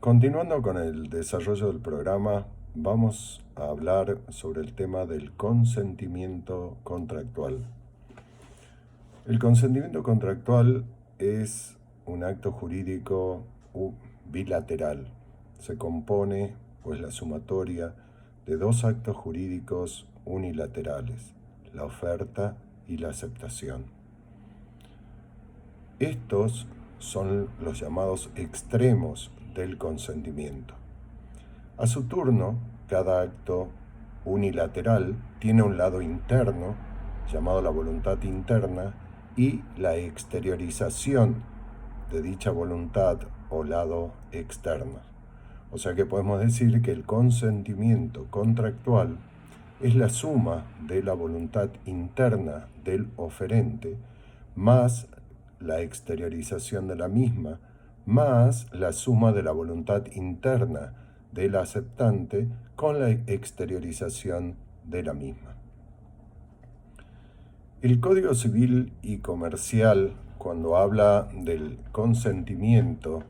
Continuando con el desarrollo del programa, vamos a hablar sobre el tema del consentimiento contractual. El consentimiento contractual es un acto jurídico bilateral. Se compone, o es la sumatoria, de dos actos jurídicos unilaterales, la oferta y la aceptación. Estos son los llamados extremos del consentimiento. A su turno, cada acto unilateral tiene un lado interno, llamado la voluntad interna, y la exteriorización de dicha voluntad o lado externo. O sea que podemos decir que el consentimiento contractual es la suma de la voluntad interna del oferente más la exteriorización de la misma, más la suma de la voluntad interna del aceptante con la exteriorización de la misma. El Código Civil y Comercial, cuando habla del consentimiento,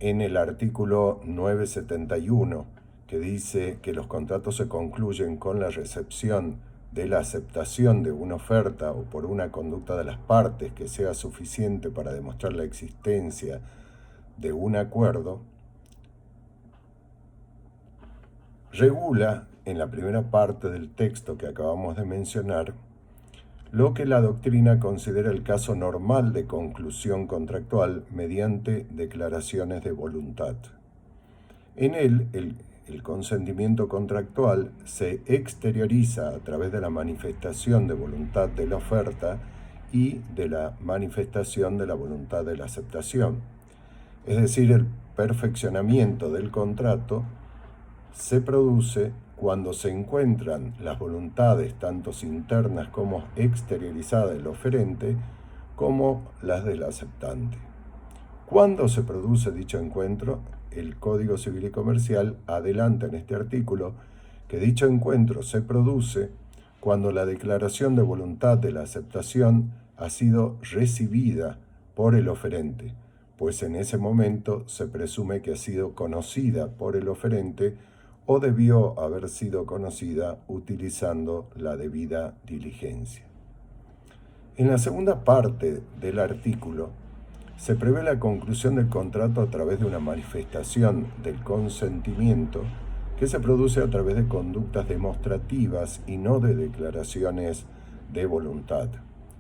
en el artículo 971, que dice que los contratos se concluyen con la recepción de la aceptación de una oferta o por una conducta de las partes que sea suficiente para demostrar la existencia de un acuerdo, regula en la primera parte del texto que acabamos de mencionar lo que la doctrina considera el caso normal de conclusión contractual mediante declaraciones de voluntad. En él, el consentimiento contractual se exterioriza a través de la manifestación de voluntad de la oferta y de la manifestación de la voluntad de la aceptación. Es decir, el perfeccionamiento del contrato se produce cuando se encuentran las voluntades tanto internas como exteriorizadas del oferente como las del aceptante. ¿Cuándo se produce dicho encuentro? El Código Civil y Comercial adelanta en este artículo que dicho encuentro se produce cuando la declaración de voluntad de la aceptación ha sido recibida por el oferente, pues en ese momento se presume que ha sido conocida por el oferente o debió haber sido conocida utilizando la debida diligencia. En la segunda parte del artículo se prevé la conclusión del contrato a través de una manifestación del consentimiento que se produce a través de conductas demostrativas y no de declaraciones de voluntad.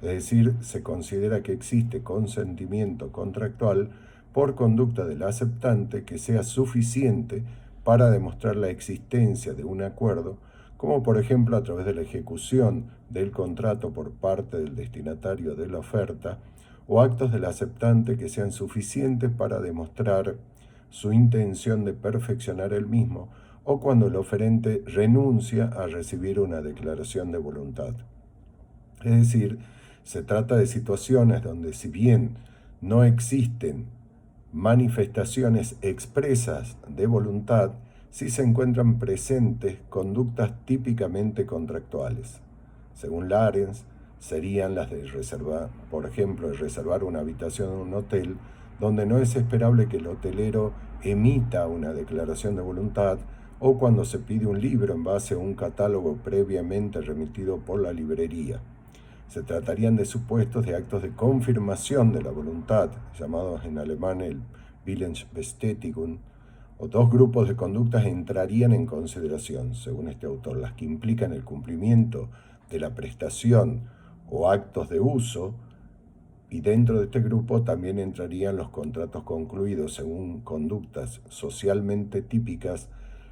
Es decir, se considera que existe consentimiento contractual por conducta del aceptante que sea suficiente para demostrar la existencia de un acuerdo, como por ejemplo a través de la ejecución del contrato por parte del destinatario de la oferta, o actos del aceptante que sean suficientes para demostrar su intención de perfeccionar el mismo, o cuando el oferente renuncia a recibir una declaración de voluntad. Es decir, se trata de situaciones donde si bien no existen manifestaciones expresas de voluntad, sí se encuentran presentes conductas típicamente contractuales. Según Larens, serían las de reservar, por ejemplo, de reservar una habitación en un hotel donde no es esperable que el hotelero emita una declaración de voluntad, o cuando se pide un libro en base a un catálogo previamente remitido por la librería. Se tratarían de supuestos de actos de confirmación de la voluntad, llamados en alemán el Willensbestätigung, o dos grupos de conductas entrarían en consideración, según este autor, las que implican el cumplimiento de la prestación o actos de uso, y dentro de este grupo también entrarían los contratos concluidos según conductas socialmente típicas,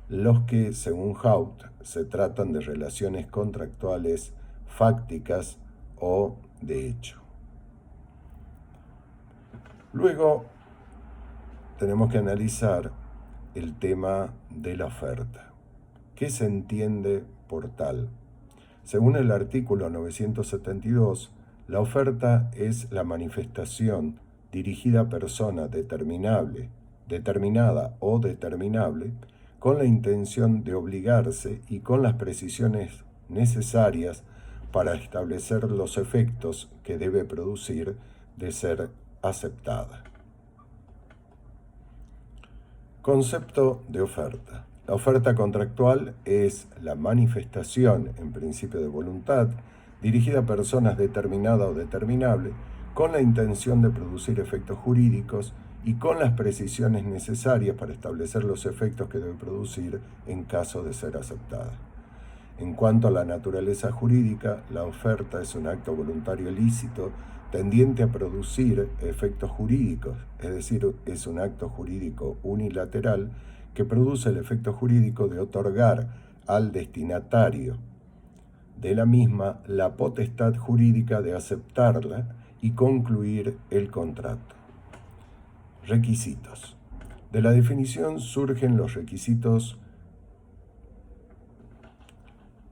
los que, según Haupt, se tratan de relaciones contractuales fácticas o de hecho. Luego tenemos que analizar el tema de la oferta. ¿Qué se entiende por tal? Según el artículo 972, la oferta es la manifestación dirigida a persona determinada o determinable, con la intención de obligarse y con las precisiones necesarias para establecer los efectos que debe producir de ser aceptada. Concepto de oferta. La oferta contractual es la manifestación, en principio de voluntad, dirigida a personas determinada o determinable, con la intención de producir efectos jurídicos y con las precisiones necesarias para establecer los efectos que debe producir en caso de ser aceptada. En cuanto a la naturaleza jurídica, la oferta es un acto voluntario lícito tendiente a producir efectos jurídicos, es decir, es un acto jurídico unilateral que produce el efecto jurídico de otorgar al destinatario de la misma la potestad jurídica de aceptarla y concluir el contrato. Requisitos. De la definición surgen los requisitos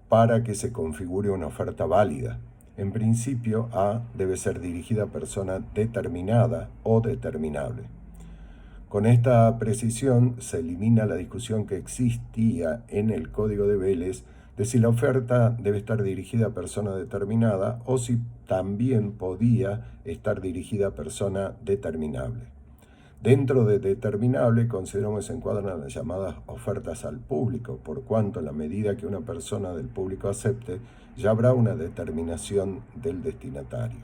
para que se configure una oferta válida. En principio, A debe ser dirigida a persona determinada o determinable. Con esta precisión se elimina la discusión que existía en el Código de Vélez de si la oferta debe estar dirigida a persona determinada o si también podía estar dirigida a persona determinable. Dentro de determinable consideramos que se encuadran las llamadas ofertas al público, por cuanto en la medida que una persona del público acepte, ya habrá una determinación del destinatario.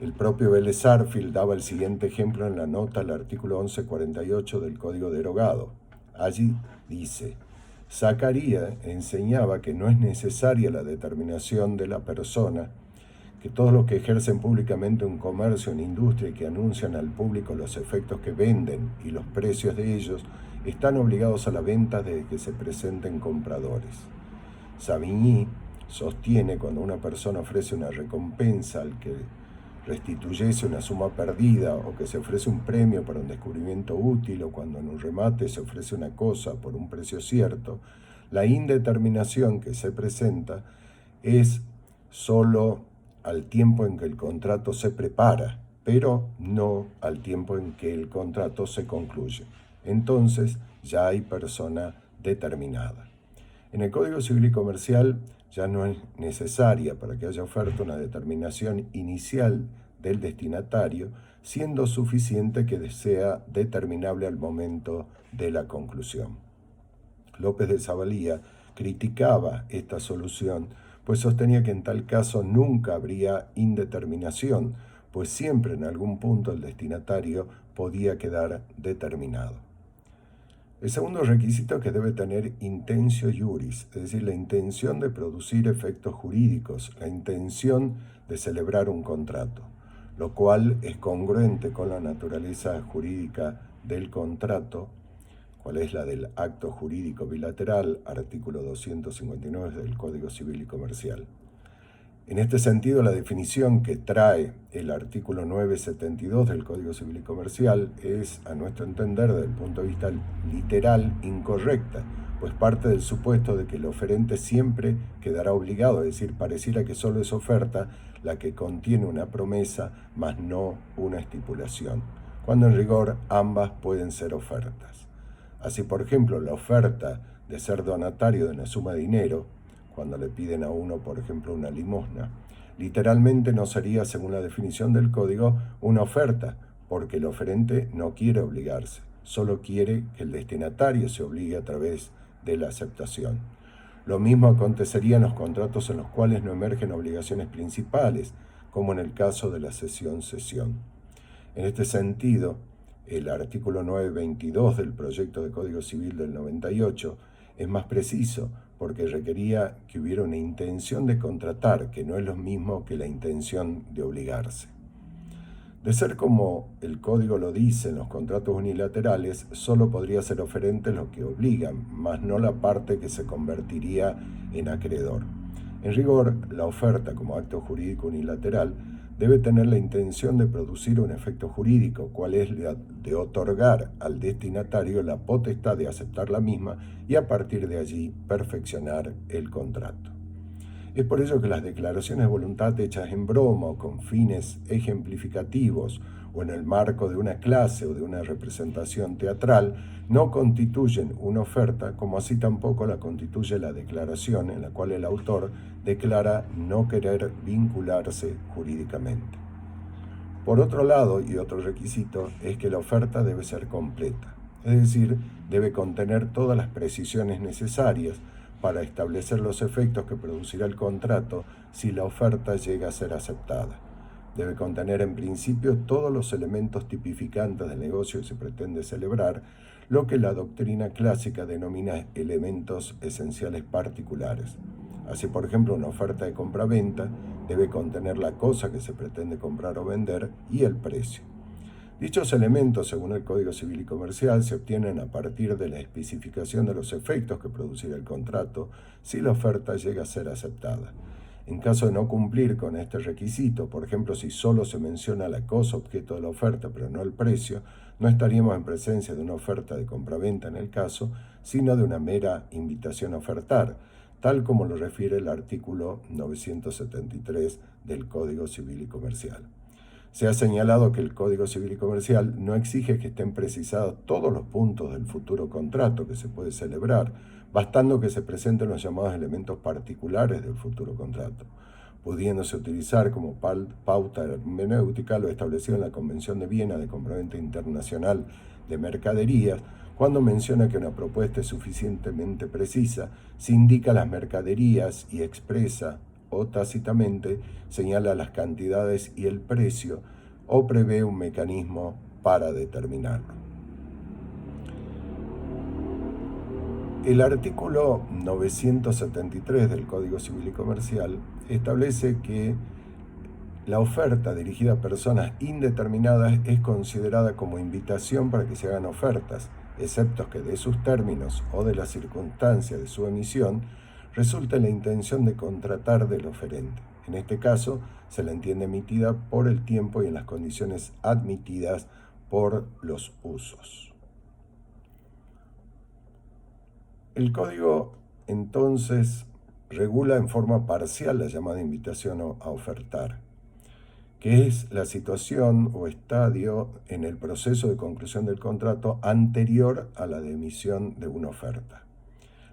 El propio Vélez Sarsfield daba el siguiente ejemplo en la nota al artículo 1148 del Código derogado. Allí dice: Zacarías enseñaba que no es necesaria la determinación de la persona, que todos los que ejercen públicamente un comercio en industria y que anuncian al público los efectos que venden y los precios de ellos, están obligados a la venta desde que se presenten compradores. Savigny sostiene cuando una persona ofrece una recompensa al que restituyese una suma perdida o que se ofrece un premio para un descubrimiento útil o cuando en un remate se ofrece una cosa por un precio cierto, la indeterminación que se presenta es solo al tiempo en que el contrato se prepara, pero no al tiempo en que el contrato se concluye. Entonces ya hay persona determinada. En el Código Civil y Comercial ya no es necesaria para que haya oferta una determinación inicial del destinatario, siendo suficiente que sea determinable al momento de la conclusión. López de Zavalía criticaba esta solución, pues sostenía que en tal caso nunca habría indeterminación, pues siempre en algún punto el destinatario podía quedar determinado. El segundo requisito es que debe tener intentio iuris, es decir, la intención de producir efectos jurídicos, la intención de celebrar un contrato, lo cual es congruente con la naturaleza jurídica del contrato, cuál es la del acto jurídico bilateral, artículo 259 del Código Civil y Comercial. En este sentido, la definición que trae el artículo 972 del Código Civil y Comercial es, a nuestro entender, desde el punto de vista literal, incorrecta, pues parte del supuesto de que el oferente siempre quedará obligado, es decir, pareciera que solo es oferta la que contiene una promesa, mas no una estipulación, cuando en rigor ambas pueden ser ofertas. Así, por ejemplo, la oferta de ser donatario de una suma de dinero, cuando le piden a uno, por ejemplo, una limosna, literalmente no sería, según la definición del código, una oferta, porque el oferente no quiere obligarse, solo quiere que el destinatario se obligue a través de la aceptación. Lo mismo acontecería en los contratos en los cuales no emergen obligaciones principales, como en el caso de la cesión-cesión. En este sentido, el artículo 922 del proyecto de Código Civil del 98 es más preciso porque requería que hubiera una intención de contratar, que no es lo mismo que la intención de obligarse. De ser como el código lo dice en los contratos unilaterales, solo podría ser oferente lo que obligan, mas no la parte que se convertiría en acreedor. En rigor, la oferta como acto jurídico unilateral debe tener la intención de producir un efecto jurídico, cual es la de otorgar al destinatario la potestad de aceptar la misma y a partir de allí perfeccionar el contrato. Es por ello que las declaraciones de voluntad hechas en broma o con fines ejemplificativos o en el marco de una clase o de una representación teatral no constituyen una oferta, como así tampoco la constituye la declaración en la cual el autor declara no querer vincularse jurídicamente. Por otro lado, y otro requisito, es que la oferta debe ser completa. Es decir, debe contener todas las precisiones necesarias para establecer los efectos que producirá el contrato si la oferta llega a ser aceptada. Debe contener en principio todos los elementos tipificantes del negocio que se pretende celebrar, lo que la doctrina clásica denomina elementos esenciales particulares. Así, por ejemplo, una oferta de compra-venta debe contener la cosa que se pretende comprar o vender y el precio. Dichos elementos, según el Código Civil y Comercial, se obtienen a partir de la especificación de los efectos que producirá el contrato si la oferta llega a ser aceptada. En caso de no cumplir con este requisito, por ejemplo, si solo se menciona la cosa objeto de la oferta pero no el precio, no estaríamos en presencia de una oferta de compraventa en el caso, sino de una mera invitación a ofertar, tal como lo refiere el artículo 973 del Código Civil y Comercial. Se ha señalado que el Código Civil y Comercial no exige que estén precisados todos los puntos del futuro contrato que se puede celebrar, bastando que se presenten los llamados elementos particulares del futuro contrato, pudiéndose utilizar como pauta hermenéutica lo establecido en la Convención de Viena de Compraventa Internacional de Mercaderías, cuando menciona que una propuesta es suficientemente precisa si indica las mercaderías y expresa o tácitamente señala las cantidades y el precio o prevé un mecanismo para determinarlo. El artículo 973 del Código Civil y Comercial establece que la oferta dirigida a personas indeterminadas es considerada como invitación para que se hagan ofertas, excepto que de sus términos o de las circunstancias de su emisión resulta la intención de contratar del oferente. En este caso, se la entiende emitida por el tiempo y en las condiciones admitidas por los usos. El código, entonces, regula en forma parcial la llamada invitación a ofertar, que es la situación o estadio en el proceso de conclusión del contrato anterior a la emisión de una oferta.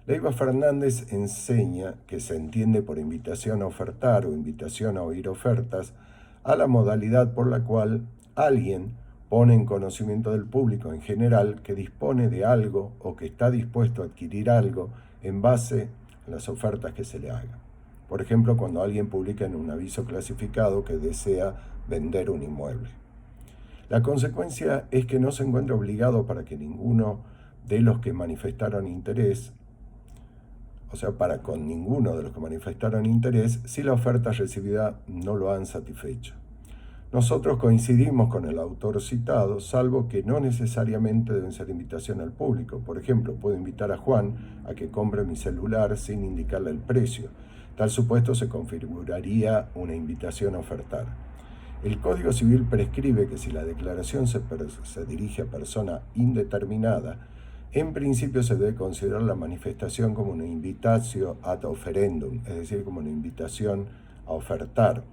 Leiva Fernández enseña que se entiende por invitación a ofertar o invitación a oír ofertas a la modalidad por la cual alguien pone en conocimiento del público en general que dispone de algo o que está dispuesto a adquirir algo en base a las ofertas que se le hagan. Por ejemplo, cuando alguien publica en un aviso clasificado que desea vender un inmueble. La consecuencia es que no se encuentra obligado para que ninguno de los que manifestaron interés, para con ninguno de los que manifestaron interés, si la oferta recibida no lo han satisfecho. Nosotros coincidimos con el autor citado, salvo que no necesariamente deben ser invitación al público. Por ejemplo, puedo invitar a Juan a que compre mi celular sin indicarle el precio. Tal supuesto se configuraría una invitación a ofertar. El Código Civil prescribe que si la declaración se dirige a persona indeterminada, en principio se debe considerar la manifestación como una invitatio ad offerendum, es decir, como una invitación a ofertar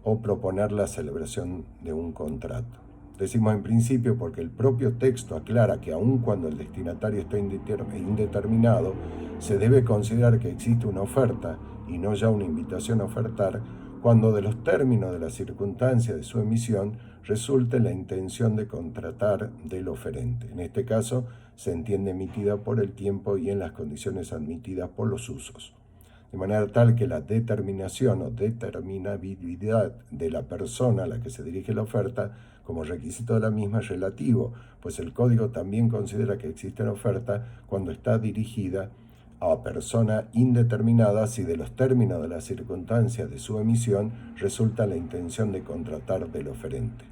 o proponer la celebración de un contrato. Decimos en principio porque el propio texto aclara que aun cuando el destinatario está indeterminado, se debe considerar que existe una oferta y no ya una invitación a ofertar, cuando de los términos de las circunstancias de su emisión resulte la intención de contratar del oferente. En este caso, se entiende emitida por el tiempo y en las condiciones admitidas por los usos. De manera tal que la determinación o determinabilidad de la persona a la que se dirige la oferta como requisito de la misma es relativo, pues el Código también considera que existe una oferta cuando está dirigida a persona indeterminada si de los términos de las circunstancias de su emisión resulta la intención de contratar del oferente.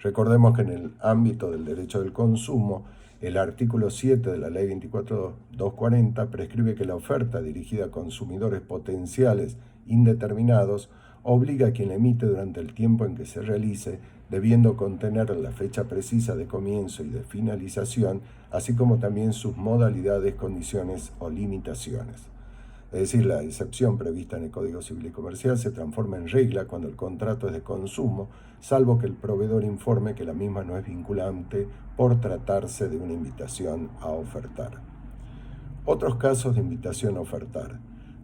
Recordemos que en el ámbito del derecho del consumo, el artículo 7 de la Ley 24.240 prescribe que la oferta dirigida a consumidores potenciales indeterminados obliga a quien la emite durante el tiempo en que se realice, debiendo contener la fecha precisa de comienzo y de finalización, así como también sus modalidades, condiciones o limitaciones. Es decir, la excepción prevista en el Código Civil y Comercial se transforma en regla cuando el contrato es de consumo, salvo que el proveedor informe que la misma no es vinculante por tratarse de una invitación a ofertar. Otros casos de invitación a ofertar.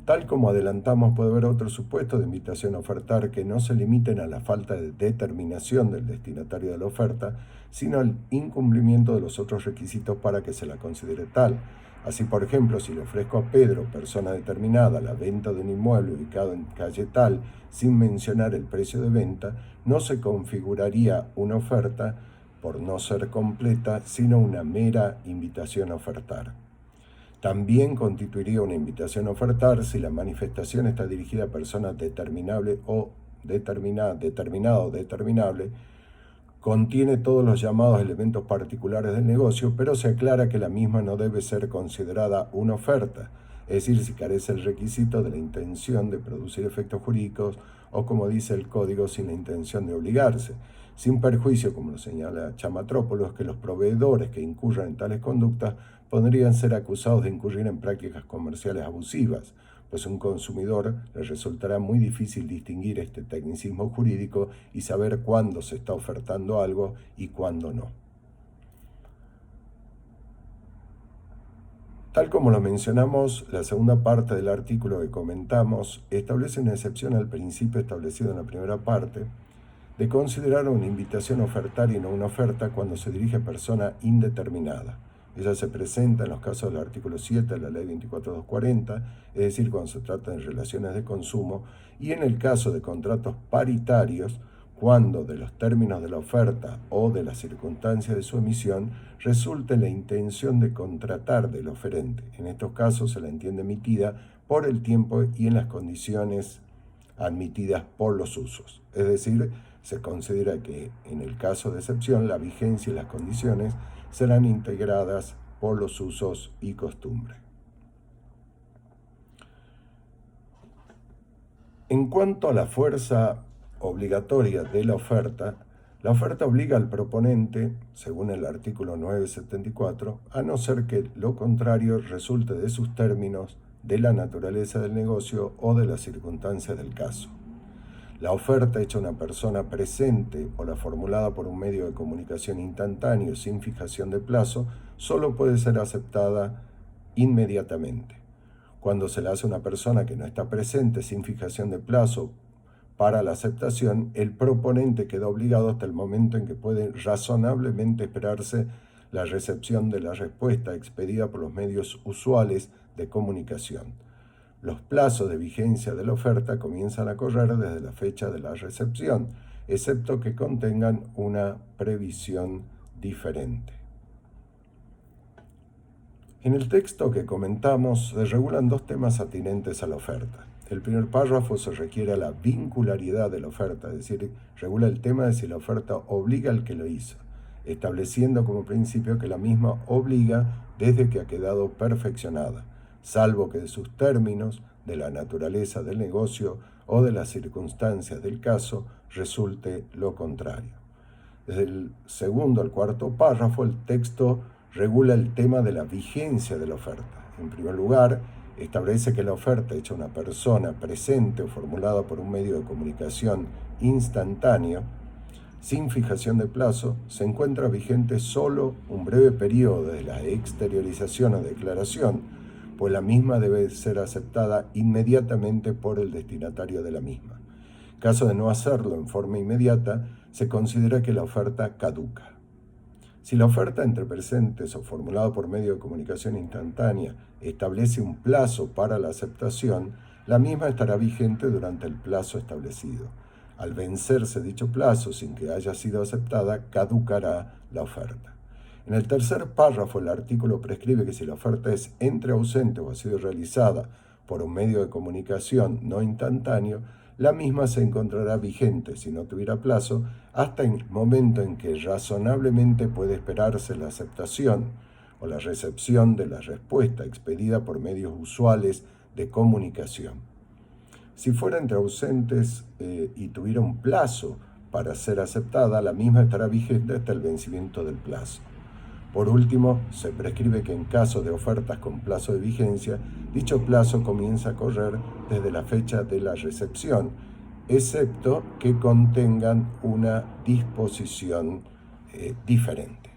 Tal como adelantamos, puede haber otros supuestos de invitación a ofertar que no se limiten a la falta de determinación del destinatario de la oferta, sino al incumplimiento de los otros requisitos para que se la considere tal. Así, por ejemplo, si le ofrezco a Pedro, persona determinada, la venta de un inmueble ubicado en calle tal, sin mencionar el precio de venta, no se configuraría una oferta por no ser completa, sino una mera invitación a ofertar. También constituiría una invitación a ofertar si la manifestación está dirigida a personas determinable o determinado o determinable, contiene todos los llamados elementos particulares del negocio, pero se aclara que la misma no debe ser considerada una oferta, es decir, si carece el requisito de la intención de producir efectos jurídicos o, como dice el código, sin la intención de obligarse, sin perjuicio, como lo señala Chamatrópolos, que los proveedores que incurran en tales conductas podrían ser acusados de incurrir en prácticas comerciales abusivas, pues a un consumidor le resultará muy difícil distinguir este tecnicismo jurídico y saber cuándo se está ofertando algo y cuándo no. Tal como lo mencionamos, la segunda parte del artículo que comentamos establece una excepción al principio establecido en la primera parte de considerar una invitación a ofertar y no una oferta cuando se dirige a persona indeterminada. Ella se presenta en los casos del artículo 7 de la Ley 24240, es decir, cuando se trata de relaciones de consumo, y en el caso de contratos paritarios, cuando de los términos de la oferta o de las circunstancias de su emisión resulte la intención de contratar del oferente. En estos casos se la entiende emitida por el tiempo y en las condiciones admitidas por los usos. Es decir, se considera que en el caso de excepción la vigencia y las condiciones serán integradas por los usos y costumbres. En cuanto a la fuerza obligatoria de la oferta obliga al proponente, según el artículo 974, a no ser que lo contrario resulte de sus términos, de la naturaleza del negocio o de las circunstancias del caso. La oferta hecha a una persona presente o la formulada por un medio de comunicación instantáneo sin fijación de plazo solo puede ser aceptada inmediatamente. Cuando se la hace a una persona que no está presente sin fijación de plazo para la aceptación, el proponente queda obligado hasta el momento en que puede razonablemente esperarse la recepción de la respuesta expedida por los medios usuales de comunicación. Los plazos de vigencia de la oferta comienzan a correr desde la fecha de la recepción, excepto que contengan una previsión diferente. En el texto que comentamos se regulan dos temas atinentes a la oferta. El primer párrafo se refiere a la vincularidad de la oferta, es decir, regula el tema de si la oferta obliga al que lo hizo, estableciendo como principio que la misma obliga desde que ha quedado perfeccionada, salvo que de sus términos, de la naturaleza del negocio o de las circunstancias del caso resulte lo contrario. Desde el segundo al cuarto párrafo, el texto regula el tema de la vigencia de la oferta. En primer lugar, establece que la oferta hecha a una persona presente o formulada por un medio de comunicación instantáneo, sin fijación de plazo, se encuentra vigente solo un breve periodo de la exteriorización o declaración, pues la misma debe ser aceptada inmediatamente por el destinatario de la misma. En caso de no hacerlo en forma inmediata, se considera que la oferta caduca. Si la oferta entre presentes o formulada por medio de comunicación instantánea establece un plazo para la aceptación, la misma estará vigente durante el plazo establecido. Al vencerse dicho plazo sin que haya sido aceptada, caducará la oferta. En el tercer párrafo, el artículo prescribe que si la oferta es entre ausente o ha sido realizada por un medio de comunicación no instantáneo, la misma se encontrará vigente, si no tuviera plazo, hasta el momento en que razonablemente puede esperarse la aceptación o la recepción de la respuesta expedida por medios usuales de comunicación. Si fuera entre ausentes y tuviera un plazo para ser aceptada, la misma estará vigente hasta el vencimiento del plazo. Por último, se prescribe que en caso de ofertas con plazo de vigencia, dicho plazo comienza a correr desde la fecha de la recepción, excepto que contengan una disposición diferente.